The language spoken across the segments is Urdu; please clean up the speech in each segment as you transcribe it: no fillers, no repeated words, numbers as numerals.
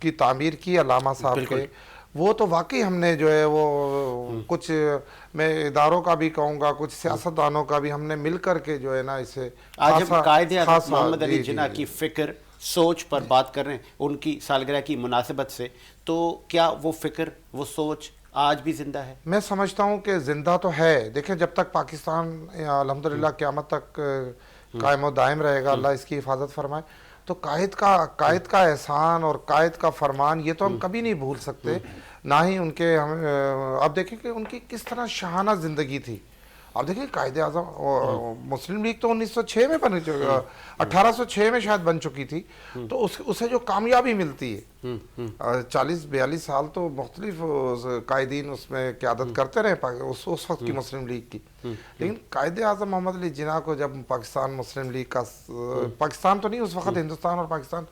کی تعمیر کی علامہ صاحب کے، وہ تو واقعی ہم نے جو ہے وہ کچھ، میں اداروں کا بھی کہوں گا، کچھ سیاستدانوں کا بھی، ہم نے مل کر کے جو ہے نا اسے آج ہم قائد اعظم محمد علی جناح کی فکر سوچ پر بات کر رہے ہیں ان کی سالگرہ کی مناسبت سے، تو کیا وہ فکر وہ سوچ آج بھی زندہ ہے؟ میں سمجھتا ہوں کہ زندہ تو ہے. دیکھیں جب تک پاکستان الحمدللہ قیامت تک قائم و دائم رہے گا، اللہ اس کی حفاظت فرمائے، تو قائد کا احسان اور قائد کا فرمان یہ تو ہم کبھی نہیں بھول سکتے، نہ ہی ان کے اب دیکھیں کہ ان کی کس طرح شاہانہ زندگی تھی. اب دیکھیں قائد اعظم مسلم لیگ تو 1906 میں 1806 میں شاید بن چکی تھی، تو اسے جو کامیابی ملتی ہے 40-42 سال تو مختلف قائدین اس میں قیادت کرتے رہے اس وقت کی مسلم لیگ کی، لیکن قائد اعظم محمد علی جناح کو جب پاکستان مسلم لیگ کا، پاکستان تو نہیں اس وقت، ہندوستان اور پاکستان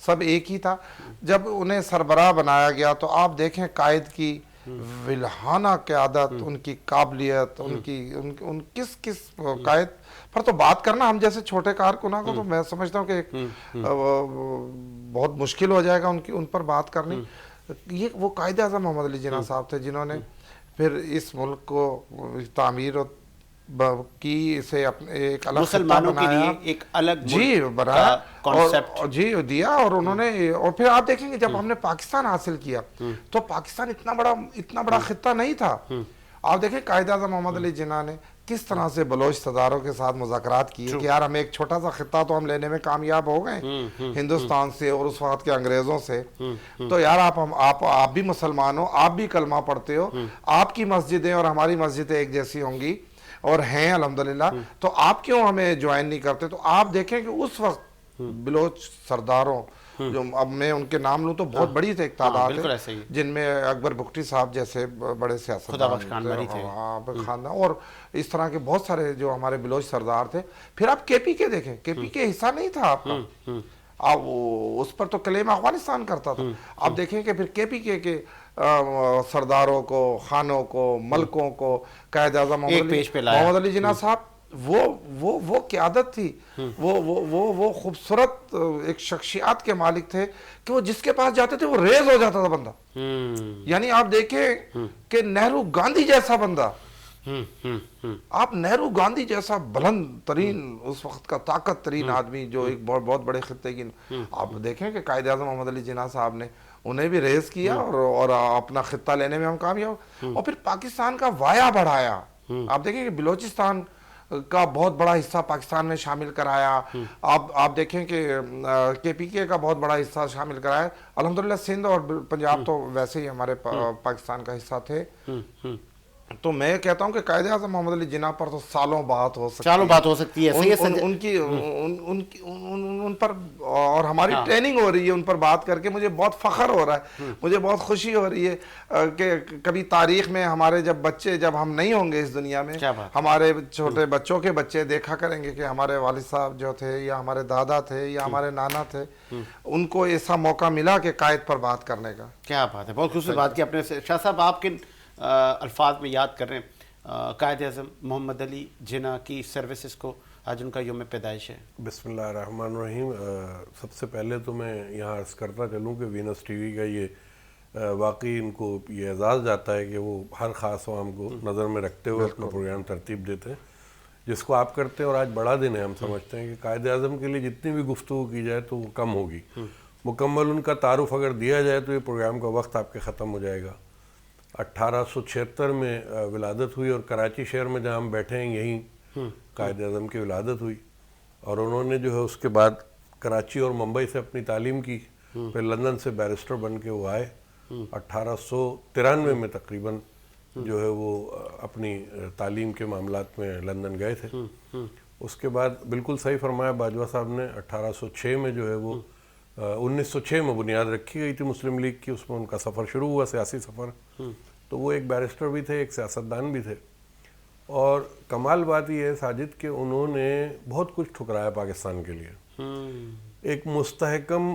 سب ایک ہی تھا، جب انہیں سربراہ بنایا گیا تو آپ دیکھیں قائد کی ولہانہ قیادت، ان کی قابلیت، ان کس قائد پر تو بات کرنا ہم جیسے چھوٹے کارکنوں کو، تو میں سمجھتا ہوں کہ ایک بہت مشکل ہو جائے گا ان پر بات کرنی. یہ وہ قائد اعظم محمد علی جناح صاحب تھے جنہوں نے پھر اس ملک کو تعمیر کی، اسے اپنے ایک الگ مسلمانوں کے لیے ایک الگ جی بنایا کانسیپٹ جی دیا، اور انہوں نے، اور پھر آپ دیکھیں گے جب ہم نے پاکستان حاصل کیا تو پاکستان اتنا بڑا خطہ نہیں تھا. آپ دیکھیں قائد اعظم محمد علی جناح نے کس طرح سے بلوچ سرداروں کے ساتھ مذاکرات کیے کہ یار ہم ایک چھوٹا سا خطہ تو ہم لینے میں کامیاب ہو گئے ہندوستان سے اور اس وقت کے انگریزوں سے، تو یار آپ بھی مسلمان ہو، آپ بھی کلمہ پڑھتے ہو، آپ کی مسجدیں اور ہماری مسجدیں ایک جیسی ہوں گی اور ہیں الحمدللہ، تو آپ کیوں ہمیں جوائن نہیں کرتے؟ تو آپ دیکھیں کہ اس وقت بلوچ سرداروں، جو اب میں ان کے نام لوں تو بہت بڑی ایک تعداد ہے، جن میں اکبر بگٹی صاحب جیسے بڑے سیاستدان خاندان، اور اس طرح کے بہت سارے جو ہمارے بلوچ سردار تھے. پھر آپ کے پی کے دیکھیں، کے پی کے حصہ نہیں تھا آپ کا، آپ اس پر تو کلیم افغانستان کرتا تھا. آپ دیکھیں کہ پھر کے پی کے سرداروں کو، خانوں کو، ملکوں کو قائد اعظم محمد علی جناح صاحب، وہ قیادت تھی، وہ خوبصورت ایک شخصیات کے مالک تھے کہ وہ جس کے پاس جاتے تھے وہ ریز ہو جاتا تھا بندہ. یعنی آپ دیکھیں کہ نہرو گاندھی جیسا بندہ، آپ نہرو گاندھی جیسا بلند ترین اس وقت کا طاقت ترین آدمی جو ایک بہت بڑے خطے کی، آپ دیکھیں کہ قائد اعظم محمد علی جناح صاحب نے انہیں بھی ریز کیا اور اپنا خطہ لینے میں ہم کامیاب، اور پھر پاکستان کا وایا بڑھایا. آپ دیکھیں کہ بلوچستان کا بہت بڑا حصہ پاکستان میں شامل کرایا. آپ دیکھیں کہ کے پی کے کا بہت بڑا حصہ شامل کرایا. الحمدللہ سندھ اور پنجاب تو ویسے ہی ہمارے پاکستان کا حصہ تھے. تو میں کہتا ہوں کہ قائد اعظم محمد علی جناح پر تو سالوں بات ہو سکتی ہے، ان پر، اور ہماری ٹریننگ ہو رہی ہے ان پر بات کر کے مجھے بہت فخر ہو رہا ہے، مجھے بہت خوشی ہو رہی ہے کہ کبھی تاریخ میں ہمارے جب ہم نہیں ہوں گے اس دنیا میں، ہمارے چھوٹے بچوں کے بچے دیکھا کریں گے کہ ہمارے والد صاحب جو تھے یا ہمارے دادا تھے یا ہمارے نانا تھے، ان کو ایسا موقع ملا کہ قائد پر بات کرنے کا. کیا بات ہے، بہت خوبصورت بات کی آپ نے. شاہ صاحب آپ کن الفاظ میں یاد کر رہے ہیں قائد اعظم محمد علی جناح کی سروسز کو؟ آج ان کا یوم پیدائش ہے. بسم اللہ الرحمن الرحیم. سب سے پہلے تو میں یہاں عرض کرتا چلوں کہ وینس ٹی وی کا یہ واقعی ان کو یہ اعزاز جاتا ہے کہ وہ ہر خاص عوام کو نظر میں رکھتے ہوئے اپنا پروگرام ترتیب دیتے ہیں، جس کو آپ کرتے ہیں. اور آج بڑا دن ہے، ہم سمجھتے ہیں کہ قائد اعظم کے لیے جتنی بھی گفتگو کی جائے تو وہ کم ہوگی. مکمل ان کا تعارف اگر دیا جائے تو یہ پروگرام کا وقت آپ کے ختم ہو جائے گا. 1876 میں ولادت ہوئی اور کراچی شہر میں جہاں ہم بیٹھے ہیں یہیں قائد اعظم کی ولادت ہوئی، اور انہوں نے جو ہے اس کے بعد کراچی اور ممبئی سے اپنی تعلیم کی، پھر لندن سے بیرسٹر بن کے وہ آئے. 1893 میں تقریباً جو ہے وہ اپنی تعلیم کے معاملات میں لندن گئے تھے. اس کے بعد بالکل صحیح فرمایا باجوہ صاحب نے، 1806 میں جو ہے وہ 1906 میں بنیاد رکھی گئی تھی مسلم لیگ کی، اس میں ان کا سفر شروع ہوا، سیاسی سفر. تو وہ ایک بیرسٹر بھی تھے، ایک سیاستدان بھی تھے. اور کمال بات یہ ہے ساجد کہ انہوں نے بہت کچھ ٹھکرایا پاکستان کے لیے. ایک مستحکم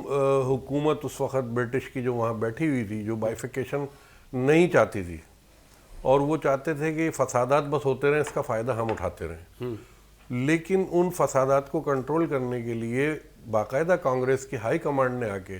حکومت اس وقت برٹش کی جو وہاں بیٹھی ہوئی تھی، جو بائیفیکیشن نہیں چاہتی تھی، اور وہ چاہتے تھے کہ فسادات بس ہوتے رہیں، اس کا فائدہ ہم اٹھاتے رہیں. لیکن ان فسادات کو کنٹرول کرنے کے لیے باقاعدہ کانگریس کی ہائی کمانڈ نے آ کے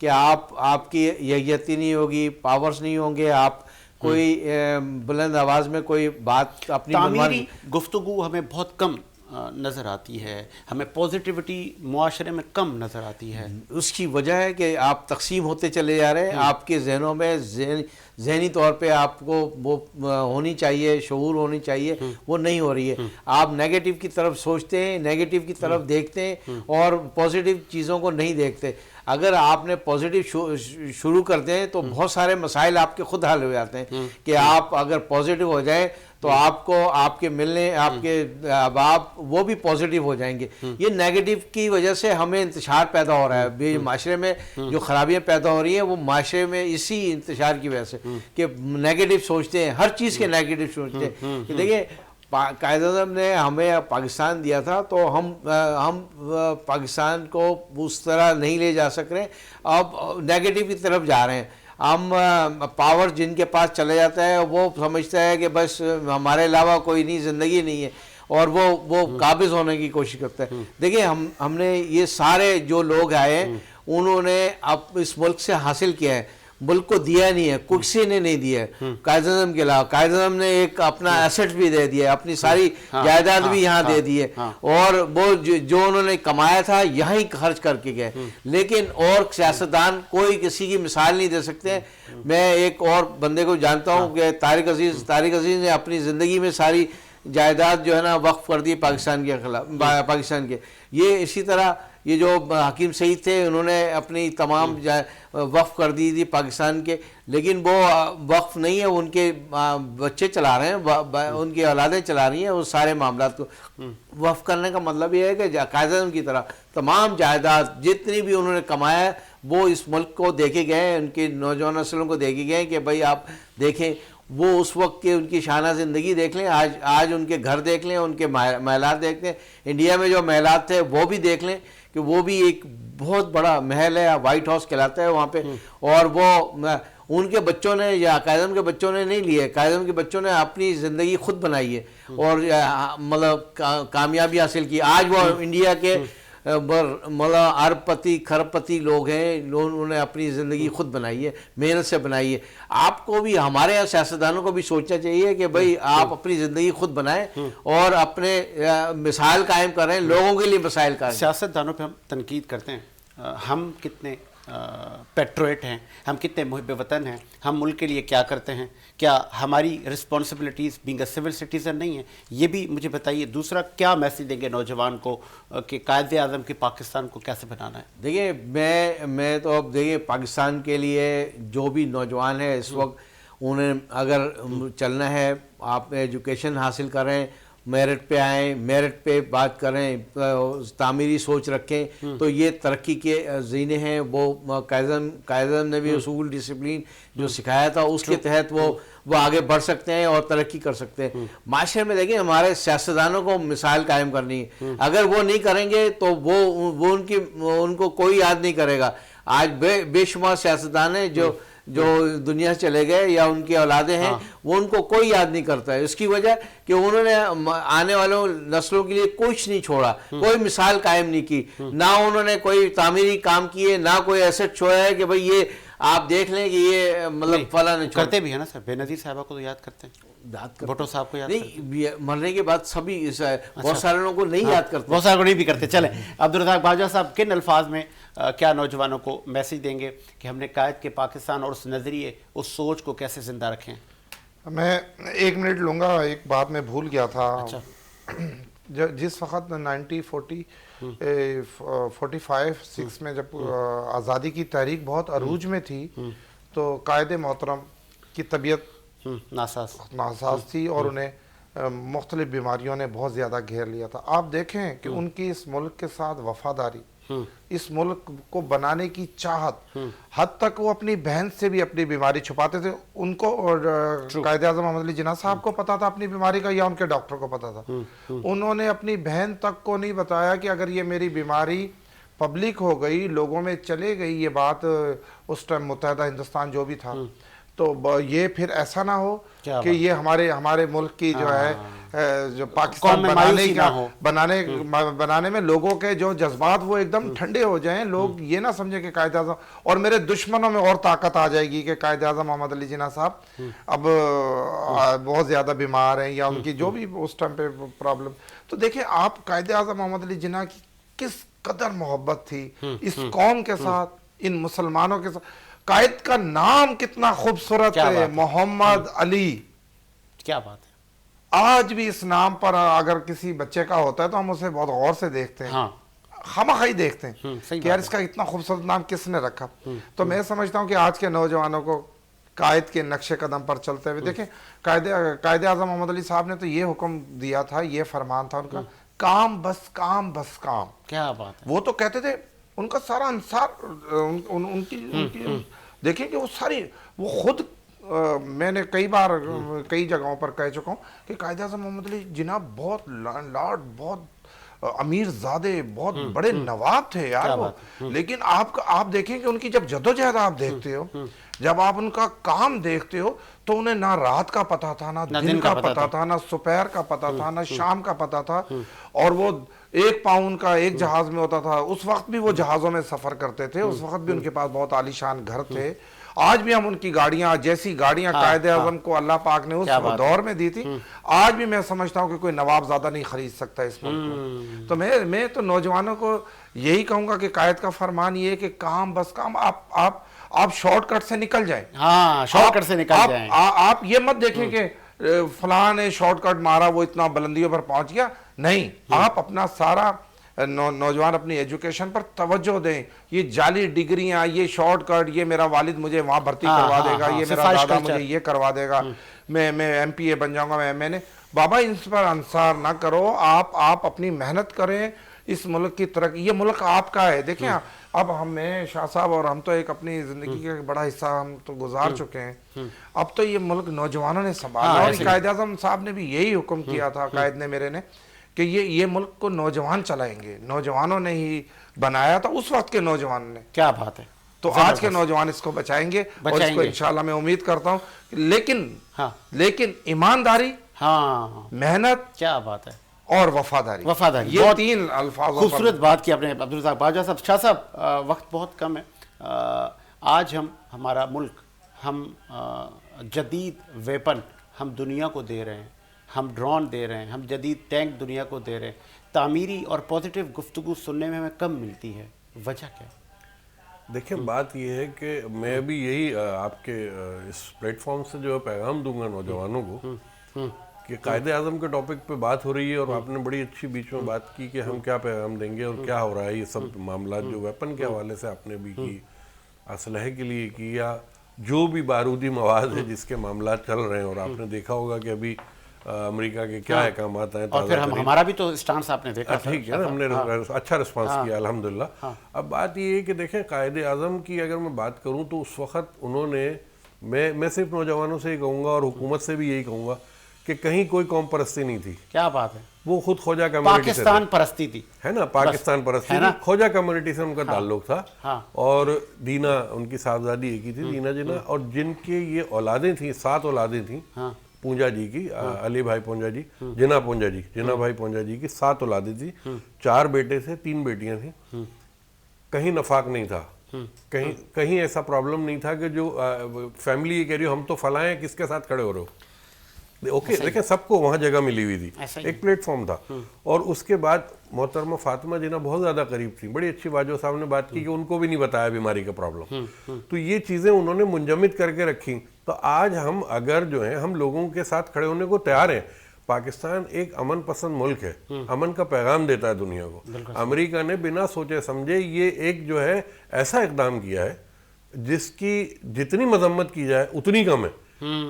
کہ آپ کی یکجہتی نہیں ہوگی, پاورز نہیں ہوں گے, آپ کوئی بلند آواز میں کوئی بات اپنی تعمیری گفتگو ہمیں بہت کم نظر آتی ہے, ہمیں پوزیٹیوٹی معاشرے میں کم نظر آتی ہے. اس کی وجہ ہے کہ آپ تقسیم ہوتے چلے جا رہے ہیں, آپ کے ذہنوں میں ذہنی طور پہ آپ کو وہ ہونی چاہیے, شعور ہونی چاہیے, وہ نہیں ہو رہی ہے. آپ نیگیٹو کی طرف سوچتے ہیں, نیگیٹو کی طرف دیکھتے ہیں اور پازیٹیو چیزوں کو نہیں دیکھتے. اگر آپ نے پازیٹیو شروع کر دیں تو بہت سارے مسائل آپ کے خود حل ہو جاتے ہیں کہ آپ اگر پازیٹیو ہو جائیں تو آپ کو آپ کے ملنے, آپ کے احباب وہ بھی پازیٹیو ہو جائیں گے. یہ نیگیٹو کی وجہ سے ہمیں انتشار پیدا ہو رہا ہے معاشرے میں, جو خرابیاں پیدا ہو رہی ہیں وہ معاشرے میں اسی انتشار کی وجہ سے کہ نیگیٹو سوچتے ہیں, ہر چیز کے نیگیٹو سوچتے ہیں. کہ دیکھیں قائد اعظم نے ہمیں پاکستان دیا تھا تو ہم پاکستان کو اس طرح نہیں لے جا سک رہے, اب نیگیٹو کی طرف جا رہے ہیں. ہم پاور جن کے پاس چلے جاتا ہے وہ سمجھتا ہے کہ بس ہمارے علاوہ کوئی نہیں, زندگی نہیں ہے, اور وہ قابض ہونے کی کوشش کرتا ہے. دیکھیں ہم نے یہ سارے جو لوگ آئے ہیں انہوں نے اب اس ملک سے حاصل کیا ہے, ملک کو دیا نہیں ہے, کسی نے نہیں دیا ہے قائد اعظم کے علاوہ. قائد اعظم نے ایک اپنا ایسٹ بھی دے دیا, اپنی ساری جائیداد بھی یہاں دے دی ہے, اور وہ جو انہوں نے کمایا تھا یہاں ہی خرچ کر کے گئے. لیکن اور سیاستدان کوئی کسی کی مثال نہیں دے سکتے. میں ایک اور بندے کو جانتا ہوں کہ طارق عزیز نے اپنی زندگی میں ساری جائیداد جو ہے نا وقف کر دی پاکستان کے خلاف, پاکستان کے. یہ اسی طرح یہ جو حکیم سعید تھے انہوں نے اپنی تمام وقف کر دی تھی پاکستان کے, لیکن وہ وقف نہیں ہے, ان کے بچے چلا رہے ہیں, ان کی اولادیں چلا رہی ہیں وہ سارے معاملات کو. وقف کرنے کا مطلب یہ ہے کہ قائد اعظم کی طرح تمام جائیداد جتنی بھی انہوں نے کمایا ہے وہ اس ملک کو دے کے گئے, ان کی نوجوان نسلوں کو دے کے گئے کہ بھائی آپ دیکھیں وہ اس وقت کے ان کی شانہ زندگی دیکھ لیں, آج ان کے گھر دیکھ لیں, ان کے محلات دیکھ لیں. انڈیا میں جو محلات تھے وہ بھی دیکھ لیں کہ وہ بھی ایک بہت بڑا محل ہے, وائٹ ہاؤس کہلاتا ہے وہاں پہ. اور وہ ان کے بچوں نے یا قائد اعظم کے بچوں نے نہیں لیے, قائد اعظم کے بچوں نے اپنی زندگی خود بنائی ہے اور مطلب کامیابی حاصل کی. آج وہ انڈیا کے مطلب ارب پتی کھرب پتی لوگ ہیں, انہوں نے اپنی زندگی خود بنائی ہے, محنت سے بنائی ہے. آپ کو بھی, ہمارے یہاں سیاستدانوں کو بھی سوچنا چاہیے کہ بھئی آپ اپنی زندگی خود بنائیں اور اپنے مثال قائم کریں, لوگوں کے لیے مسائل قائم. سیاستدانوں پہ ہم تنقید کرتے ہیں, ہم کتنے پیٹرویٹ ہیں, ہم کتنے محب وطن ہیں, ہم ملک کے لیے کیا کرتے ہیں, کیا ہماری responsibilities being a civil citizen نہیں ہیں, یہ بھی مجھے بتائیے. دوسرا, کیا میسیج دیں گے نوجوان کو کہ قائد اعظم کے پاکستان کو کیسے بنانا ہے؟ دیکھیے میں تو اب دیکھیے پاکستان کے لیے جو بھی نوجوان ہے اس وقت, انہیں اگر چلنا ہے, آپ ایجوکیشن حاصل کریں, میرٹ پہ آئیں, میرٹ پہ بات کریں, تعمیری سوچ رکھیں, تو یہ ترقی کے زینے ہیں. وہ قائد اعظم نے بھی اصول ڈسپلین جو سکھایا تھا اس کے تحت وہ آگے بڑھ سکتے ہیں اور ترقی کر سکتے ہیں. معاشرے میں دیکھیں ہمارے سیاستدانوں کو مثال قائم کرنی ہے, اگر وہ نہیں کریں گے تو وہ ان کو کوئی یاد نہیں کرے گا. آج بے شمار سیاستدان ہیں جو دنیا سے چلے گئے یا ان کی اولادیں ہیں, وہ ان کو کوئی یاد نہیں کرتا ہے. اس کی وجہ کہ انہوں نے آنے والوں نسلوں کے لیے کچھ نہیں چھوڑا, کوئی مثال قائم نہیں کی, نہ انہوں نے کوئی تعمیری کام کیے, نہ کوئی ایسٹ چھوڑا ہے کہ بھئی یہ آپ دیکھ لیں کہ یہ مطلب فلاں نے کرتے بھی ہیں نا سر. بے نظیر صاحبہ کو تو یاد کرتے ہیں, بھٹو صاحب کو یاد نہیں, مرنے کے بعد سبھی بہت سارے لوگوں کو نہیں یاد کرتے, بہت سارے کو نہیں بھی کرتے. چلیں عبدالرزاق باجوہ صاحب, کن الفاظ میں کیا نوجوانوں کو میسیج دیں گے کہ ہم نے قائد کے پاکستان اور اس نظریے, اس سوچ کو کیسے زندہ رکھیں؟ میں 1 منٹ لوں گا, ایک بات میں بھول گیا تھا. جس وقت 1945-46 میں جب آزادی کی تحریک بہت عروج میں تھی تو قائد محترم کی طبیعت ناساز تھی اور انہیں مختلف بیماریوں نے بہت زیادہ گھیر لیا تھا. آپ دیکھیں کہ ان کی اس ملک کے ساتھ وفاداری, اس ملک کو بنانے کی چاہت, حد تک وہ اپنی بہن سے بھی اپنی بیماری چھپاتے تھے. ان کو اور قائد اعظم محمد علی جناح صاحب کو پتا تھا اپنی بیماری کا یا ان کے ڈاکٹر کو پتا تھا؟ انہوں نے اپنی بہن تک کو نہیں بتایا کہ اگر یہ میری بیماری پبلک ہو گئی, لوگوں میں چلے گئی یہ بات, اس ٹائم متحدہ ہندوستان جو بھی تھا, تو یہ پھر ایسا نہ ہو کیا کہ یہ ہمارے ملک کی جو ہے جو پاکستان قوم میں مایوسی نہ ہو۔ بنانے میں لوگوں کے جو جذبات وہ ایک دم ٹھنڈے ہو جائیں، لوگ یہ نہ سمجھیں کہ قائد اعظم، اور میرے دشمنوں میں اور طاقت آ جائے گی کہ قائد اعظم محمد علی جناح صاحب اب بہت زیادہ بیمار ہیں یا ان کی جو بھی اس ٹائم پہ پرابلم. تو دیکھیں آپ قائد اعظم محمد علی جناح کی کس قدر محبت تھی اس قوم کے ساتھ، ان مسلمانوں کے ساتھ. قائد کا نام کتنا خوبصورت ہے، محمد علی. کیا بات ہے. آج بھی اس نام پر اگر کسی بچے کا ہوتا ہے تو ہم اسے بہت غور سے دیکھتے ہیں، خامخواہی دیکھتے ہیں کہ یار اس کا اتنا خوبصورت نام کس نے رکھا. تو میں سمجھتا ہوں کہ آج کے نوجوانوں کو قائد کے نقش قدم پر چلتے ہوئے دیکھیں. قائد اعظم محمد علی صاحب نے تو یہ حکم دیا تھا، یہ فرمان تھا ان کا، کام بس کام بس کام. کیا بات ہے. وہ تو کہتے تھے ان کا سارا انصار ان کی دیکھیں کہ وہ ساری وہ خود میں نے کئی بار کئی جگہوں پر کہہ چکا ہوں کہ قائد اعظم محمد علی جناح بہت لارڈ، بہت امیر زادے، بہت بڑے نواب تھے یار وہ. لیکن آپ دیکھیں کہ ان کی جب جدوجہد آپ دیکھتے ہو، جب آپ ان کا کام دیکھتے ہو تو انہیں نہ رات کا پتہ تھا، نہ دن کا پتہ تھا، نہ دوپہر کا پتہ تھا، نہ شام کا پتہ تھا. اور وہ ایک پاؤنڈ کا ایک جہاز میں ہوتا تھا. اس وقت بھی وہ جہازوں میں سفر کرتے تھے، اس وقت بھی ان کے پاس بہت عالیشان گھر تھے. آج بھی ہم ان کی گاڑیاں، جیسی گاڑیاں قائد اعظم کو اللہ پاک نے اس دور میں دی تھی، آج بھی میں سمجھتا ہوں کہ کوئی نواب زیادہ نہیں خرید سکتا اس ملک کو. تو میں تو نوجوانوں کو یہی کہوں گا کہ قائد کا فرمان یہ ہے کہ کام بس کام. آپ شارٹ کٹ سے نکل جائیں. ہاں، شارٹ کٹ سے نکل جائیں. آپ یہ مت دیکھیں کہ فلاں نے شارٹ کٹ مارا وہ اتنا بلندیوں پر پہنچ گیا. نہیں، آپ اپنا سارا نوجوان اپنی ایجوکیشن پر توجہ دیں. یہ جعلی ڈگریاں، یہ شارٹ کٹ، یہ میرا والد مجھے وہاں بھرتی کروا دے گا، یہ میرا دادا مجھے یہ کروا دے گا، میں MPA بن جاؤں گا، میں نے بابا ان پر انصار نہ کرو. آپ اپنی محنت کریں. اس ملک کی ترقی، یہ ملک آپ کا ہے. دیکھیں اب میں شاہ صاحب اور ہم تو ایک اپنی زندگی کا بڑا حصہ ہم تو گزار چکے ہیں. اب تو یہ ملک نوجوانوں نے سنبھالا. اور قائد اعظم صاحب نے بھی یہی حکم کیا تھا، قائد نے میرے نے، کہ یہ ملک کو نوجوان چلائیں گے. نوجوانوں نے ہی بنایا تھا اس وقت کے نوجوانوں نے. کیا بات ہے. تو آج کے نوجوان اس کو بچائیں گے اور اس کو انشاءاللہ میں امید کرتا ہوں. لیکن ایمانداری، محنت، کیا بات ہے، اور وفاداری، یہ تین الفاظ. خوبصورت بات کی آپ نے عبدالرزاق باجوہ صاحب. شاہ صاحب وقت بہت کم ہے. آج ہمارا ملک ہم جدید ویپن ہم دنیا کو دے رہے ہیں، ہم ڈرون دے رہے ہیں، ہم جدید ٹینک دنیا کو دے رہے ہیں. تعمیری اور پازیٹیو گفتگو سننے میں ہمیں کم ملتی ہے، وجہ کیا؟ دیکھیں بات یہ ہے کہ میں بھی یہی آپ کے اس پلیٹ فارم سے جو پیغام دوں گا نوجوانوں کو کہ قائد اعظم کے ٹاپک پہ بات ہو رہی ہے، اور آپ نے بڑی اچھی بیچ میں بات کی کہ ہم کیا پیغام دیں گے اور کیا ہو رہا ہے. یہ سب معاملات جو ویپن کے حوالے سے آپ نے بھی کی، اسلحے کے لیے کی، یا جو بھی بارودی مواد ہے جس کے معاملات چل رہے ہیں. اور آپ نے دیکھا ہوگا کہ ابھی امریکہ کے کیا احکامات ہیں. اور پھر ہمارا بھی تو اسٹانس آپ نے دیکھا. ٹھیک ہے نا، ہم نے اچھا رسپانس کیا الحمدللہ. اب بات یہ ہے کہ دیکھیں قائد اعظم کی اگر میں بات کروں تو اس وقت انہوں نے، میں صرف نوجوانوں سے ہی کہوں گا اور حکومت سے بھی یہی کہوں گا کہ کہیں کوئی قوم پرستی نہیں تھی. کیا بات ہے. وہ خود خواجہ کمیونٹی سے پاکستان پرستی تھی، ہے نا، پاکستان پرستی تھی. خواجہ کمیونٹی سے ان کا تعلق تھا. اور دینا ان کی صاحبزادی ایک ہی تھی، دینا جنا. اور جن کے یہ اولادیں تھیں، 7 اولادیں تھیں پونجا جی کی، علی بھائی پونجا جی، جنا پونجا جی، جنا بھائی پونجا جی کی 7 اولادیں تھیں. 4 بیٹے تھے، 3 بیٹیاں تھیں. کہیں نفاق نہیں تھا، کہیں ایسا پرابلم نہیں تھا کہ جو فیملی یہ کہہ رہی ہو ہم تو فلاں ہیں، کس کے ساتھ کھڑے ہو رہے ہو. اوکے، دیکھیں سب کو وہاں جگہ ملی ہوئی تھی، ایک پلیٹ فارم تھا. اور اس کے بعد محترمہ فاطمہ جناح بہت زیادہ قریب تھی. بڑی اچھی باجوہ صاحب نے بات کی کہ ان کو بھی نہیں بتایا بیماری کا پرابلم. تو یہ چیزیں انہوں نے منجمد کر کے رکھی. تو آج ہم اگر جو ہیں ہم لوگوں کے ساتھ کھڑے ہونے کو تیار ہیں. پاکستان ایک امن پسند ملک ہے، امن کا پیغام دیتا ہے دنیا کو. امریکہ نے بنا سوچے سمجھے یہ ایک جو ہے ایسا اقدام کیا ہے جس کی جتنی مذمت کی جائے اتنی کم ہے.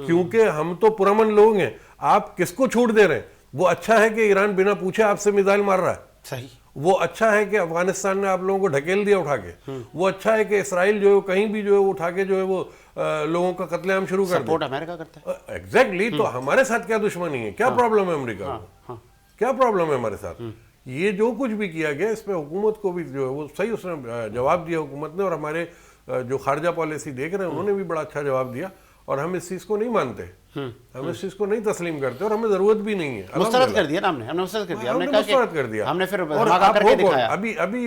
کیونکہ ہم تو پرامن لوگ ہیں. آپ کس کو چھوٹ دے رہے ہیں؟ وہ اچھا ہے کہ ایران بنا پوچھے آپ سے میزائل مار رہا ہے. صحیح. وہ اچھا ہے کہ افغانستان نے آپ لوگوں کو ڈھکیل دیا اٹھا کے. وہ اچھا ہے کہ اسرائیل جو ہے کہیں بھی جو ہے وہ اٹھا کے جو ہے وہ لوگوں کا قتل عام شروع کر دیا. سپورٹ امریکہ کرتا ہے. ایگزیکٹلی. تو ہمارے ساتھ کیا دشمنی ہے؟ کیا پرابلم ہے امریکہ کو؟ کیا پرابلم ہے ہمارے ساتھ؟ یہ جو کچھ بھی کیا گیا اس پہ حکومت کو بھی جو ہے وہ صحیح اس نے جواب دیا حکومت نے. اور ہمارے جو خارجہ پالیسی دیکھ رہے ہیں انہوں نے بھی بڑا اچھا جواب دیا. اور ہم اس چیز کو نہیں مانتے, ہم اس چیز کو نہیں تسلیم کرتے, اور ہمیں ضرورت بھی نہیں ہے. مسترد کر دیا نا ہم نے مسترد کر دیا, ہم نے کہا مسترد کر دیا. ہم نے پھر اور دھماکہ کر کے دکھایا.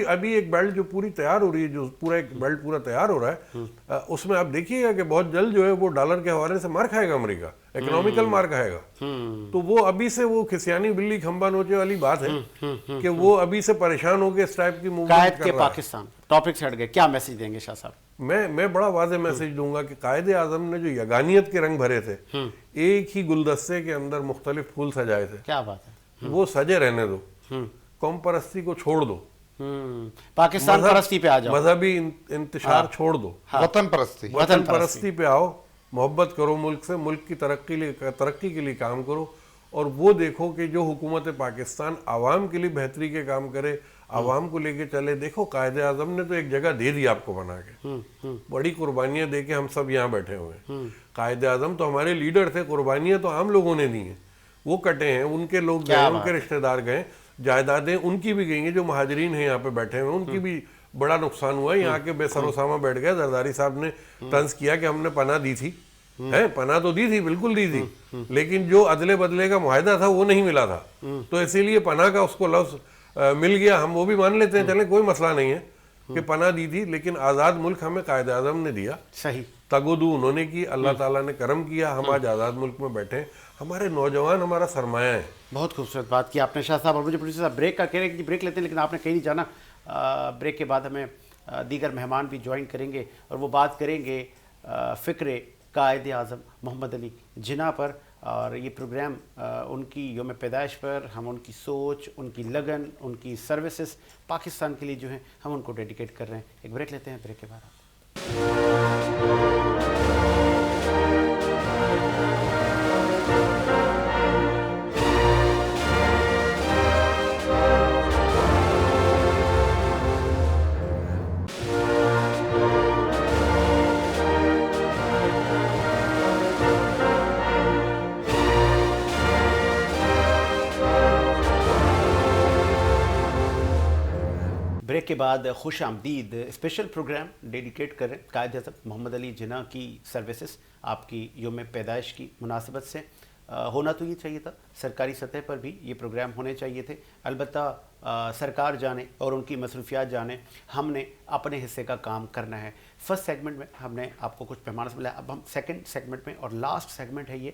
ابھی ایک بیلٹ جو پوری تیار ہو رہی ہے, جو پورا ایک بیلٹ پورا تیار ہو رہا ہے, اس میں آپ دیکھیے گا کہ بہت جلد جو ہے وہ ڈالر کے حوالے سے مار کھائے گا امریکہ, اکنامیکل مار کھائے گا. تو وہ ابھی سے وہ کھسیانی بلی کھمبا نوچے والی بات ہے کہ وہ ابھی سے پریشان ہو کے اس ٹائپ کی موومنٹ قائد کر کے رہا ہے. پاکستان ٹاپک سے ہٹ گئے, کیا میسج دیں گے شاہ صاحب؟ میں بڑا واضح میسج دوں گا کہ قائد اعظم نے جو یگانیت کے رنگ بھرے تھے, ایک ہی گلدستے کے اندر مختلف پھول سجائے تھے, کیا بات ہے, وہ سجے رہنے دو, قوم پرستی کو چھوڑ دو, پاکستان پرستی پہ آ جاؤ, مذہبی انتشار چھوڑ دو, وطن پرستی, وطن پرستی پہ آؤ, محبت کرو ملک سے, ملک کی ترقی کے لیے کام کرو, اور وہ دیکھو کہ جو حکومت پاکستان عوام کے لیے بہتری کے کام کرے, عوام کو لے کے چلے. دیکھو قائد اعظم نے تو ایک جگہ دے دی آپ کو بنا کے, بڑی قربانیاں دے کے ہم سب یہاں بیٹھے ہوئے ہیں. قائد اعظم تو ہمارے لیڈر تھے, قربانیاں تو عام لوگوں نے دی ہیں, وہ کٹے ہیں, ان کے لوگ گئے, ان کے رشتہ دار گئے, جائیدادیں ان کی بھی گئی ہیں, جو مہاجرین ہیں یہاں پہ بیٹھے ہوئے ان کی بھی بڑا نقصان ہوا ہے. یہاں کے بے سر و سامہ بیٹھ گئے, زرداری صاحب نے طنز کیا کہ ہم نے پناہ دی تھی, پناہ تو دی تھی, بالکل دی تھی, لیکن جو ادلے بدلے کا معاہدہ تھا وہ نہیں ملا تھا, تو اسی لیے پناہ کا اس کو لفظ مل گیا. ہم وہ بھی مان لیتے ہیں, چلیں کوئی مسئلہ نہیں ہے کہ پناہ دی تھی, لیکن آزاد ملک ہمیں قائد اعظم نے دیا, صحیح تگودو انہوں نے کی, اللہ تعالیٰ نے کرم کیا, ہم آج آزاد ملک میں بیٹھے ہیں. ہمارے نوجوان ہمارا سرمایہ ہے. بہت خوبصورت بات کی آپ نے شاہ صاحب. اور مجھے پروڈیوسر صاحب بریک کا کہہ رہے ہیں کہ بریک لیتے ہیں, لیکن آپ نے کہیں نہیں جانا. بریک کے بعد ہمیں دیگر مہمان بھی جوائن کریں گے, اور وہ بات کریں گے فکر قائد اعظم محمد علی جناح پر. اور یہ پروگرام ان کی یوم پیدائش پر ہم ان کی سوچ, ان کی لگن, ان کی سروسز پاکستان کے لیے جو ہیں ہم ان کو ڈیڈیکیٹ کر رہے ہیں. ایک بریک لیتے ہیں, بریک کے بعد بریک کے بعد خوش آمدید. اسپیشل پروگرام ڈیڈیکیٹ کریں قائد اعظم محمد علی جناح کی سروسز آپ کی یوم پیدائش کی مناسبت سے. ہونا تو یہ چاہیے تھا, سرکاری سطح پر بھی یہ پروگرام ہونے چاہیے تھے, البتہ سرکار جانے اور ان کی مصروفیات جانے, ہم نے اپنے حصے کا کام کرنا ہے. فرسٹ سیگمنٹ میں ہم نے آپ کو کچھ پیمانہ سے ملا, اب ہم سیکنڈ سیگمنٹ میں, اور لاسٹ سیگمنٹ ہے یہ,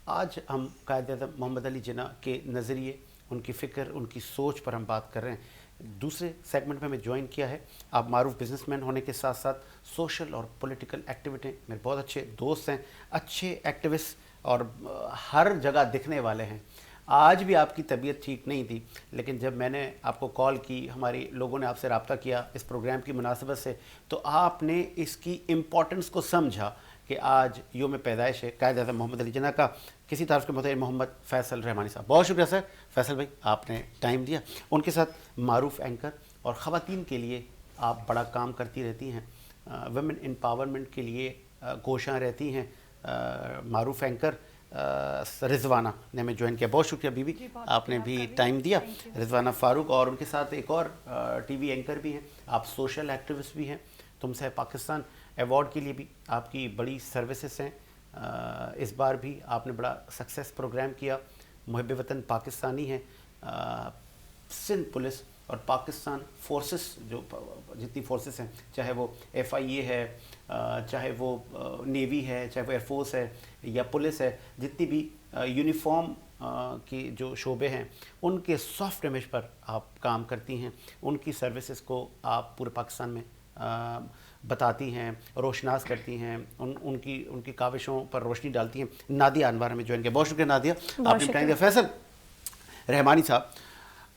آج ہم قائد اعظم محمد علی جناح کے نظریے, ان کی فکر, ان کی سوچ پر ہم بات کر رہے ہیں. دوسرے سیگمنٹ میں جوائن کیا ہے, آپ معروف بزنس مین ہونے کے ساتھ ساتھ سوشل اور پولیٹیکل ایکٹیویٹی, میرے بہت اچھے دوست ہیں, اچھے ایکٹیوسٹ, اور ہر جگہ دکھنے والے ہیں. آج بھی آپ کی طبیعت ٹھیک نہیں تھی, لیکن جب میں نے آپ کو کال کی, ہماری لوگوں نے آپ سے رابطہ کیا اس پروگرام کی مناسبت سے, تو آپ نے اس کی امپورٹنس کو سمجھا کہ آج یوم پیدائش ہے قائد اعظم محمد علی جناح کا. کسی طرف کے متعلق محمد فیصل رحمانی صاحب, بہت شکریہ سر. فیصل بھائی آپ نے ٹائم دیا. ان کے ساتھ معروف اینکر اور خواتین کے لیے آپ بڑا کام کرتی رہتی ہیں, ویمن امپاورمنٹ کے لیے کوشاں رہتی ہیں, معروف اینکر رضوانہ نے ہمیں جوائن کیا. بہت شکریہ بی بی, آپ نے بھی ٹائم دیا. رضوانہ فاروق, اور ان کے ساتھ ایک اور ٹی وی اینکر بھی ہیں, آپ سوشل ایکٹیوسٹ بھی ہیں, تم سے پاکستان ایوارڈ کے لیے بھی آپ کی بڑی سروسز ہیں. اس بار بھی آپ نے بڑا سکسیس پروگرام کیا. محب وطن پاکستانی ہیں, سندھ پولیس اور پاکستان فورسز, جو جتنی فورسز ہیں, چاہے وہ FIA ہے, چاہے وہ نیوی ہے, چاہے وہ ایئر فورس ہے یا پولیس ہے, جتنی بھی یونیفارم کی جو شعبے ہیں, ان کے سافٹ امیج پر آپ کام کرتی ہیں. ان کی سروسز کو آپ پورے پاکستان میں بتاتی ہیں, روشناس کرتی ہیں, ان کی کاوشوں پر روشنی ڈالتی ہیں. نادیہ انوار ہمیں جوائن کیا. بہت شکریہ نادیہ, آپ نے ٹائم دیا. فیصل رحمانی صاحب,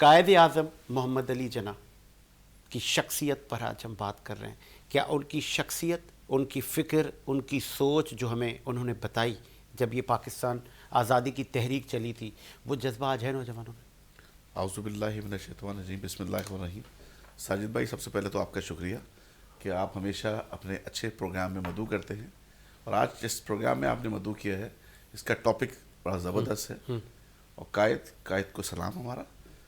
قائد اعظم محمد علی جناح کی شخصیت پر آج ہم بات کر رہے ہیں. کیا ان کی شخصیت, ان کی فکر, ان کی سوچ جو ہمیں انہوں نے بتائی جب یہ پاکستان آزادی کی تحریک چلی تھی, وہ جذبہ آج ہے نوجوانوں میں؟ اعوذ باللہ من الشیطان الرجیم, بسم اللہ الرحمن الرحیم. ساجد بھائی, سب سے پہلے تو آپ کا شکریہ کہ آپ ہمیشہ اپنے اچھے پروگرام میں مدعو کرتے ہیں, اور آج جس پروگرام میں آپ نے مدعو کیا ہے اس کا ٹاپک بڑا زبردست ہے. اور قائد کو سلام ہمارا,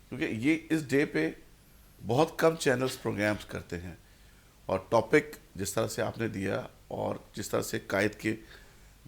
کیونکہ یہ اس ڈے پہ بہت کم چینلز پروگرامز کرتے ہیں, اور ٹاپک جس طرح سے آپ نے دیا اور جس طرح سے قائد کے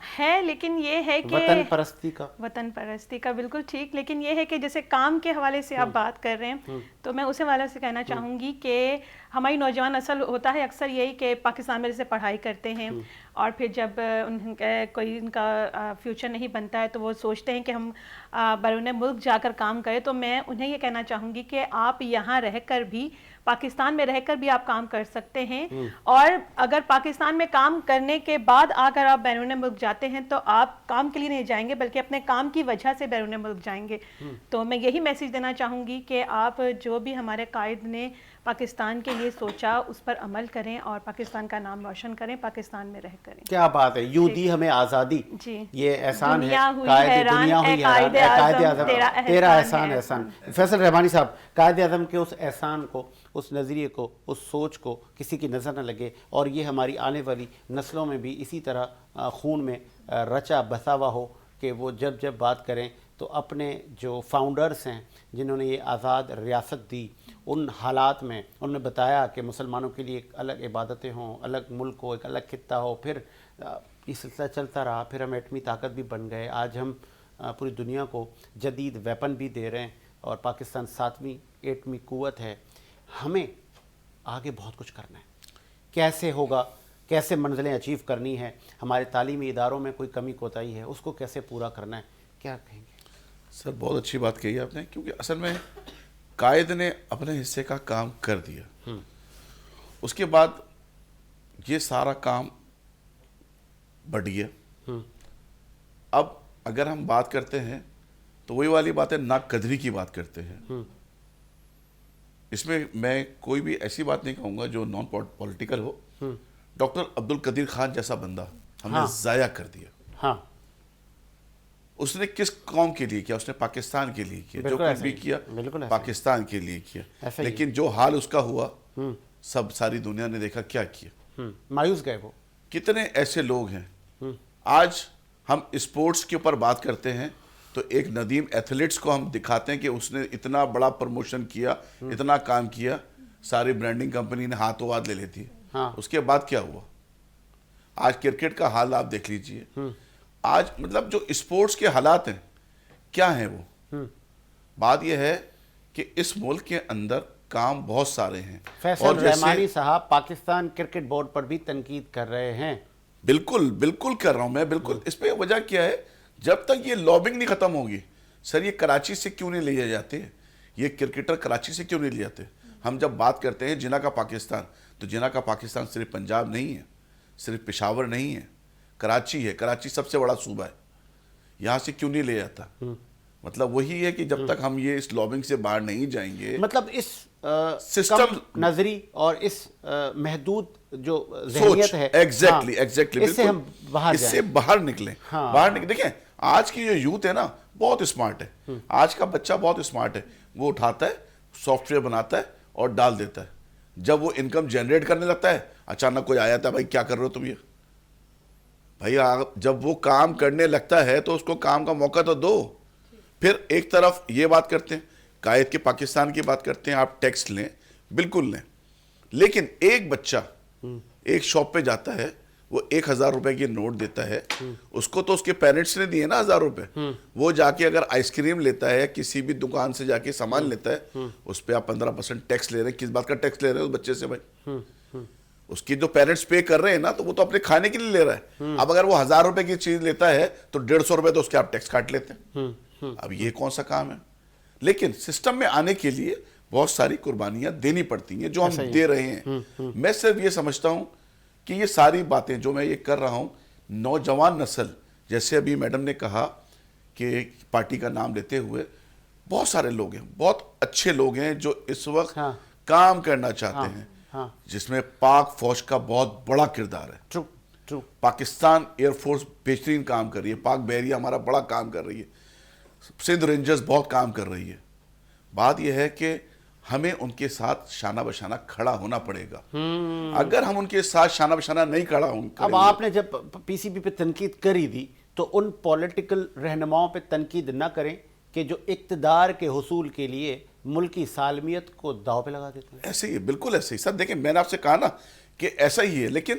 ہے، لیکن یہ ہے کہ وطن پرستی کا، وطن پرستی کا بالکل ٹھیک، لیکن یہ ہے کہ جیسے کام کے حوالے سے آپ بات کر رہے ہیں تو میں اسے حوالے سے کہنا چاہوں گی کہ ہماری نوجوان نسل ہوتا ہے اکثر یہی کہ پاکستان میں جیسے پڑھائی کرتے ہیں اور پھر جب کوئی ان کا فیوچر نہیں بنتا ہے تو وہ سوچتے ہیں کہ ہم بیرون ملک جا کر کام کریں. تو میں انہیں یہ کہنا چاہوں گی کہ آپ یہاں رہ کر بھی، پاکستان میں رہ کر بھی آپ کام کر سکتے ہیں، اور اگر پاکستان میں کام کرنے کے بعد اگر آپ بیرون ملک جاتے ہیں تو آپ کام کے لیے نہیں جائیں گے بلکہ اپنے کام کی وجہ سے بیرون ملک جائیں گے. تو میں یہی میسیج دینا چاہوں گی کہ آپ جو بھی ہمارے قائد نے پاکستان کے لیے سوچا اس پر عمل کریں اور پاکستان کا نام روشن کریں، پاکستان میں رہ کریں. کیا بات ہے، یوں دی ہمیں آزادی، جی، یہ احسان ہے، دنیا ہوئی قائد حیران، دنیا ہوئی قائد حیران، قائد اعظم اعظم تیرا احسان احسان. فیصل رحمانی صاحب، قائد اعظم کے اس احسان کو، اس نظریے کو، اس سوچ کو کسی کی نظر نہ لگے، اور یہ ہماری آنے والی نسلوں میں بھی اسی طرح خون میں رچا بسا ہوا ہو کہ وہ جب جب بات کریں تو اپنے جو فاؤنڈرز ہیں جنہوں نے یہ آزاد ریاست دی، ان حالات میں انہوں نے بتایا کہ مسلمانوں کے لیے ایک الگ عبادتیں ہوں، الگ ملک ہو، ایک الگ خطہ ہو. پھر یہ سلسلہ چلتا رہا، پھر ہم ایٹمی طاقت بھی بن گئے. آج ہم پوری دنیا کو جدید ویپن بھی دے رہے ہیں اور پاکستان 7ویں ایٹمی قوت ہے. ہمیں آگے بہت کچھ کرنا ہے. کیسے ہوگا، کیسے منزلیں اچیو کرنی ہے، ہمارے تعلیمی اداروں میں کوئی کمی کوتاہی ہے اس کو کیسے پورا کرنا ہے، کیا کہیں گے؟ سر بہت اچھی بات کہی آپ نے، کیونکہ اصل میں قائد نے اپنے حصے کا کام کر دیا. اس کے بعد یہ سارا کام بڑھ گیا. اب اگر ہم بات کرتے ہیں تو وہی والی بات ہے، ناقدری کی بات کرتے ہیں. اس میں میں کوئی بھی ایسی بات نہیں کہوں گا جو نان پولیٹیکل ہو. ڈاکٹر عبدالقدیر خان جیسا بندہ ہم نے ضائع کر دیا. ہاں، اس نے کس قوم کے لیے کیا؟ اس نے پاکستان کے لیے کیا. جو کچھ بھی کیا پاکستان کے لیے کیا. لیکن جو حال اس کا ہوا سب ساری دنیا نے دیکھا کیا کیا. مایوس گئے وہ. کتنے ایسے لوگ ہیں. آج ہم اسپورٹس کے اوپر بات کرتے ہیں تو ایک ندیم ایتھلیٹس کو ہم دکھاتے ہیں کہ اس نے اتنا بڑا پروموشن کیا، اتنا کام کیا، ساری برانڈنگ کمپنی نے ہاتھوں ہاتھ لے لیتی ہے. اس کے بعد کیا ہوا؟ آج کرکٹ کا حال آپ دیکھ لیجئے. آج مطلب جو اسپورٹس کے حالات ہیں کیا ہیں وہ؟ بات یہ ہے کہ اس ملک کے اندر کام بہت سارے ہیں. فیصل رحمانی صاحب پاکستان کرکٹ بورڈ پر بھی تنقید کر رہے ہیں. بالکل بالکل کر رہا ہوں میں، بالکل. اس پہ وجہ کیا ہے؟ جب تک یہ لابنگ نہیں ختم ہوگی. سر یہ کراچی سے کیوں نہیں لے جاتے؟ یہ کرکٹر کراچی سے کیوں نہیں لے جاتے؟ ہم جب بات کرتے ہیں جناح کا پاکستان، تو جناح کا پاکستان صرف پنجاب نہیں ہے، صرف پشاور نہیں ہے، کراچی ہے. کراچی سب سے بڑا صوبہ ہے. یہاں سے کیوں نہیں لے جاتا؟ مطلب وہی ہے کہ جب تک ہم یہ اس لابنگ سے باہر نہیں جائیں گے، مطلب اس سسٹم نظری اور اس محدود جو ذہنیت ہے، ایگزیکٹلی اس سے ہم اس سے باہر نکلیں. باہر نکلیں. دیکھیں آج کی جو یوتھ ہے نا بہت اسمارٹ ہے. آج کا بچہ بہت اسمارٹ ہے. وہ اٹھاتا ہے، سافٹ ویئر بناتا ہے اور ڈال دیتا ہے. جب وہ انکم جنریٹ کرنے لگتا ہے اچانک کوئی آیا تھا، بھائی کیا کر رہے ہو تم؟ یہ بھائی جب وہ کام کرنے لگتا ہے تو اس کو کام کا موقع تو دو. پھر ایک طرف یہ بات کرتے ہیں، قائد کے پاکستان کی بات کرتے ہیں، آپ ٹیکس لیں، بالکل لیں، لیکن ایک بچہ ایک شاپ پہ جاتا ہے، وہ 1000 روپے کی نوٹ دیتا ہے. اس کو تو اس کے پیرنٹس نے دیے نا 1000 روپے. وہ جا کے اگر آئس کریم لیتا ہے، کسی بھی دکان سے جا کے سامان لیتا ہے، اس پہ آپ 15% ٹیکس لے رہے ہیں. کس بات کا ٹیکس لے رہے ہیں اس بچے سے؟ بھائی اس کی جو پیرنٹس پے کر رہے ہیں نا، تو وہ تو اپنے کھانے کے لیے لے رہا ہے. اب اگر وہ 1000 روپے کی چیز لیتا ہے تو 150 روپے تو اس کے آپ ٹیکس کاٹ لیتے ہیں. اب یہ کون سا کام ہے؟ لیکن سسٹم میں آنے کے لیے بہت ساری قربانیاں دینی پڑتی ہیں جو ہم دے رہے ہیں. میں صرف یہ سمجھتا ہوں کہ یہ ساری باتیں جو میں یہ کر رہا ہوں، نوجوان نسل، جیسے ابھی میڈم نے کہا کہ پارٹی کا نام لیتے ہوئے بہت سارے لوگ ہیں، بہت اچھے لوگ ہیں جو اس وقت کام کرنا چاہتے ہیں، جس میں پاک فوج کا بہت بڑا کردار ہے. پاکستان ایئر فورس بہترین کام کر رہی ہے. پاک بحریہ ہمارا بڑا کام کر رہی ہے. سندھ رینجرز بہت کام کر رہی ہے. بات یہ ہے کہ ہمیں ان کے ساتھ شانہ بشانہ کھڑا ہونا پڑے گا. اگر ہم ان کے ساتھ شانہ بشانہ نہیں کھڑا ہوں. اب آپ نے جب پی سی بی پہ تنقید کری دی تو ان پولیٹیکل رہنماؤں پہ تنقید نہ کریں کہ جو اقتدار کے حصول کے لیے ملکی سالمیت کو داؤ پہ لگا دیتے ہیں. ایسے ہی، بالکل ایسے ہی. سر دیکھیں میں نے آپ سے کہا نا کہ ایسا ہی ہے، لیکن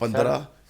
15,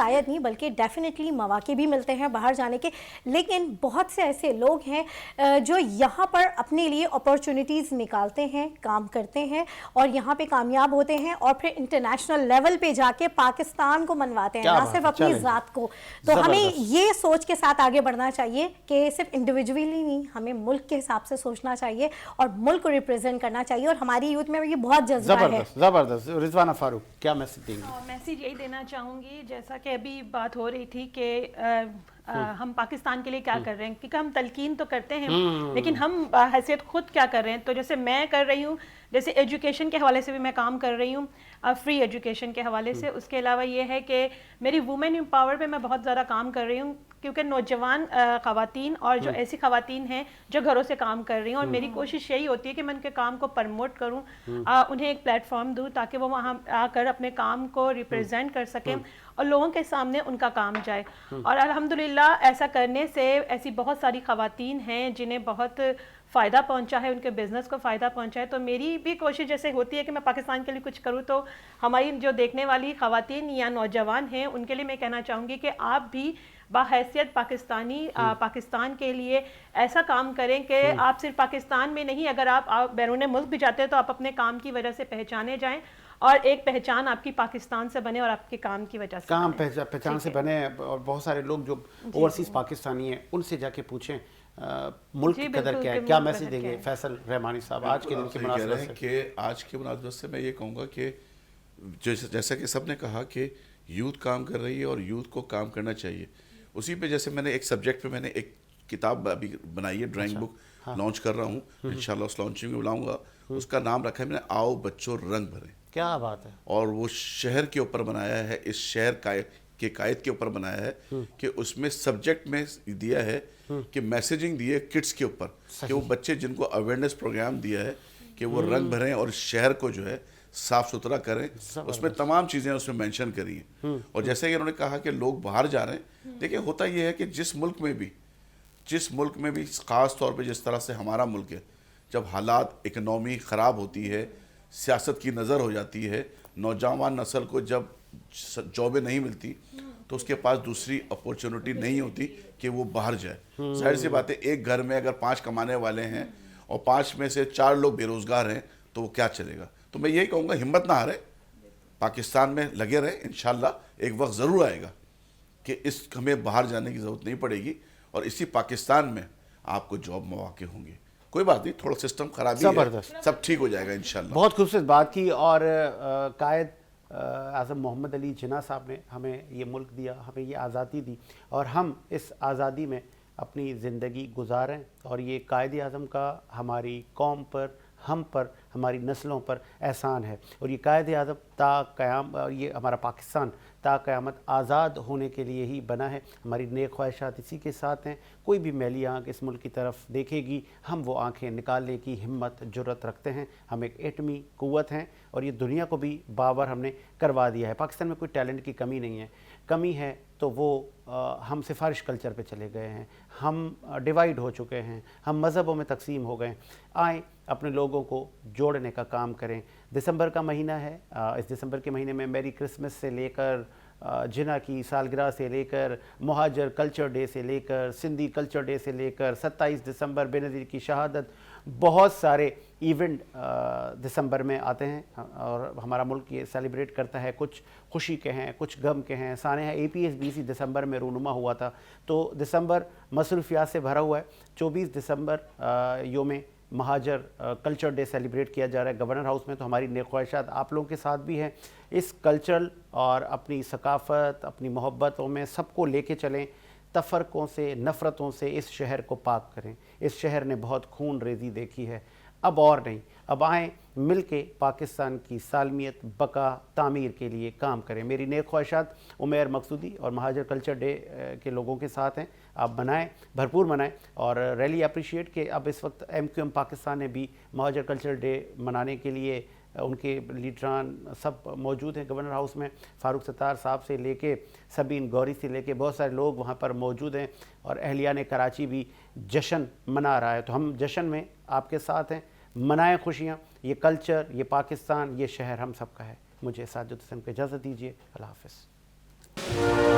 شاید نہیں بلکہ ڈیفینیٹلی مواقع بھی ملتے ہیں باہر جانے کے، لیکن بہت سے ایسے لوگ ہیں جو یہاں پر اپنے لیے اپارچونیٹیز نکالتے ہیں، کام کرتے ہیں اور یہاں پہ کامیاب ہوتے ہیں اور پھر انٹرنیشنل لیول پہ جا کے پاکستان کو منواتے ہیں، نہ صرف اپنی ذات کو. تو ہمیں یہ سوچ کے ساتھ آگے بڑھنا چاہیے کہ صرف انڈیویجولی نہیں، ہمیں ملک کے حساب سے سوچنا چاہیے اور ملک کو ریپرزینٹ کرنا چاہیے، اور ہماری یوتھ میں یہ بہت جذبہ ہے. زبردست. رضوانہ فاروق کیا میسج دیں گی؟ میسیج یہی دینا چاہوں گی، جیسا کہ ابھی بات ہو رہی تھی کہ ہم پاکستان کے لیے کیا کر رہے ہیں، کیونکہ ہم تلقین تو کرتے ہیں لیکن ہم حیثیت خود کیا کر رہے ہیں. تو جیسے میں کر رہی ہوں، جیسے ایجوکیشن کے حوالے سے بھی میں کام کر رہی ہوں، فری ایجوکیشن کے حوالے سے. اس کے علاوہ یہ ہے کہ میری وومن امپاور پہ میں بہت زیادہ کام کر رہی ہوں، کیونکہ نوجوان خواتین اور جو ایسی خواتین ہیں جو گھروں سے کام کر رہی ہیں، اور میری کوشش یہی ہوتی ہے کہ میں ان کے کام کو پرموٹ کروں، انہیں ایک پلیٹ فارم دوں تاکہ وہ وہاں آ کر اپنے کام کو ریپرزینٹ کر سکیں اور لوگوں کے سامنے ان کا کام جائے. اور الحمدللہ ایسا کرنے سے ایسی بہت ساری خواتین ہیں جنہیں بہت فائدہ پہنچا ہے، ان کے بزنس کو فائدہ پہنچا ہے. تو میری بھی کوشش جیسے ہوتی ہے کہ میں پاکستان کے لیے کچھ کروں، تو ہماری جو دیکھنے والی خواتین یا نوجوان ہیں ان کے لیے میں کہنا چاہوں گی کہ آپ بھی باحیثیت پاکستانی پاکستان کے لیے ایسا کام کریں کہ آپ صرف پاکستان میں نہیں، اگر آپ بیرون ملک بھی جاتے ہیں تو آپ اپنے کام کی وجہ سے پہچانے جائیں اور ایک پہچان آپ کی پاکستان سے بنے اور آپ کے کام کی وجہ سے کام پہچان سے بنے. اور بہت سارے لوگ جو اوورسیز پاکستانی ہیں ان سے جا کے پوچھیں ملک کی قدر کیا ہے. کیا میسج دیں گے فیصل رحمانی صاحب آج کے دن کی مناسبت سے؟ کہ آج کی مناسبت سے میں یہ کہوں گا کہ جیسا کہ سب نے کہا کہ یوتھ کام کر رہی ہے اور یوتھ کو کام کرنا چاہیے. اسی پہ جیسے میں نے ایک سبجیکٹ پہ میں نے ایک کتاب ابھی بنائی ہے، ڈرائنگ بک لانچ کر رہا ہوں انشاءاللہ، اس لانچنگ میں بلاؤں گا. اس کا نام رکھا ہے میں نے آؤ بچوں رنگ بھریں. کیا بات ہے. اور وہ شہر کے اوپر بنایا ہے، اس شہر کے قائد کے اوپر بنایا ہے کہ اس میں سبجیکٹ میں دیا ہے کہ میسیجنگ دی ہے کڈس کے اوپر، کہ وہ بچے جن کو اویئرنیس پروگرام دیا ہے کہ وہ رنگ بھریں اور شہر کو جو ہے صاف ستھرا کریں. اس میں تمام چیزیں اس میں مینشن کری ہیں. اور جیسے کہ انہوں نے کہا کہ لوگ باہر جا رہے ہیں، دیکھیں ہوتا یہ ہے کہ جس ملک میں بھی خاص طور پہ جس طرح سے ہمارا ملک ہے، جب حالات اکنامی خراب ہوتی ہے، سیاست کی نظر ہو جاتی ہے، نوجوان نسل کو جب جابیں نہیں ملتی تو اس کے پاس دوسری اپورچونٹی نہیں ہوتی کہ وہ باہر جائے. ظاہر سی بات ہے ایک گھر میں اگر 5 کمانے والے ہیں اور 5 میں سے 4 لوگ بے روزگار ہیں تو وہ کیا چلے گا. تو میں یہی کہوں گا ہمت نہ ہارے، پاکستان میں لگے رہے، انشاءاللہ ایک وقت ضرور آئے گا کہ ہمیں باہر جانے کی ضرورت نہیں پڑے گی اور اسی پاکستان میں آپ کو جاب مواقع ہوں گے. کوئی بات نہیں، تھوڑا سسٹم خرابی ہے، سب ٹھیک ہو جائے گا انشاءاللہ. بہت خوبصورت بات کی. اور قائد اعظم محمد علی جناح صاحب نے ہمیں یہ ملک دیا، ہمیں یہ آزادی دی اور ہم اس آزادی میں اپنی زندگی گزاریں. اور یہ قائد اعظم کا ہماری قوم پر، ہم پر، ہماری نسلوں پر احسان ہے. اور یہ قائد اعظم یہ ہمارا پاکستان تا قیامت آزاد ہونے کے لیے ہی بنا ہے. ہماری نیک خواہشات اسی کے ساتھ ہیں. کوئی بھی میلی آنکھ اس ملک کی طرف دیکھے گی، ہم وہ آنکھیں نکالنے کی ہمت جرت رکھتے ہیں. ہم ایک ایٹمی قوت ہیں اور یہ دنیا کو بھی باور ہم نے کروا دیا ہے. پاکستان میں کوئی ٹیلنٹ کی کمی نہیں ہے. کمی ہے تو وہ ہم سفارش کلچر پہ چلے گئے ہیں، ہم ڈیوائیڈ ہو چکے ہیں، ہم مذہبوں میں تقسیم ہو گئے. آئیں اپنے لوگوں کو جوڑنے کا کام کریں. دسمبر کا مہینہ ہے، اس دسمبر کے مہینے میں میری کرسمس سے لے کر جناح کی سالگرہ سے لے کر مہاجر کلچر ڈے سے لے کر سندھی کلچر ڈے سے لے کر 27 دسمبر بے نظیر کی شہادت، بہت سارے ایونٹ دسمبر میں آتے ہیں اور ہمارا ملک یہ سیلیبریٹ کرتا ہے. کچھ خوشی کے ہیں، کچھ غم کے ہیں. سانحہ APS بھی اسی دسمبر میں رونما ہوا تھا. تو دسمبر مصروفیات سے بھرا ہوا ہے. 24 دسمبر یوم مہاجر کلچر ڈے سیلیبریٹ کیا جا رہا ہے گورنر ہاؤس میں. تو ہماری نیک خواہشات آپ لوگوں کے ساتھ بھی ہیں. اس کلچرل اور اپنی ثقافت، اپنی محبتوں میں سب کو لے کے چلیں. تفرقوں سے، نفرتوں سے اس شہر کو پاک کریں. اس شہر نے بہت خون ریزی دیکھی ہے، اب اور نہیں. اب آئیں مل کے پاکستان کی سالمیت، بقا، تعمیر کے لیے کام کریں. میری نیک خواہشات عمیر مقصودی اور مہاجر کلچر ڈے کے لوگوں کے ساتھ ہیں. آپ منائیں، بھرپور منائیں. اور ریلی اپریشیٹ کہ اب اس وقت MQM پاکستان نے بھی مہاجر کلچر ڈے منانے کے لیے ان کے لیڈران سب موجود ہیں گورنر ہاؤس میں. فاروق ستار صاحب سے لے کے سبین گوری سے لے کے بہت سارے لوگ وہاں پر موجود ہیں. اور اہلیان کراچی بھی جشن منا رہا ہے. تو ہم جشن میں آپ کے ساتھ ہیں. منائیں خوشیاں. یہ کلچر، یہ پاکستان، یہ شہر ہم سب کا ہے. مجھے ساجد حسین کو اجازت دیجیے. اللہ حافظ.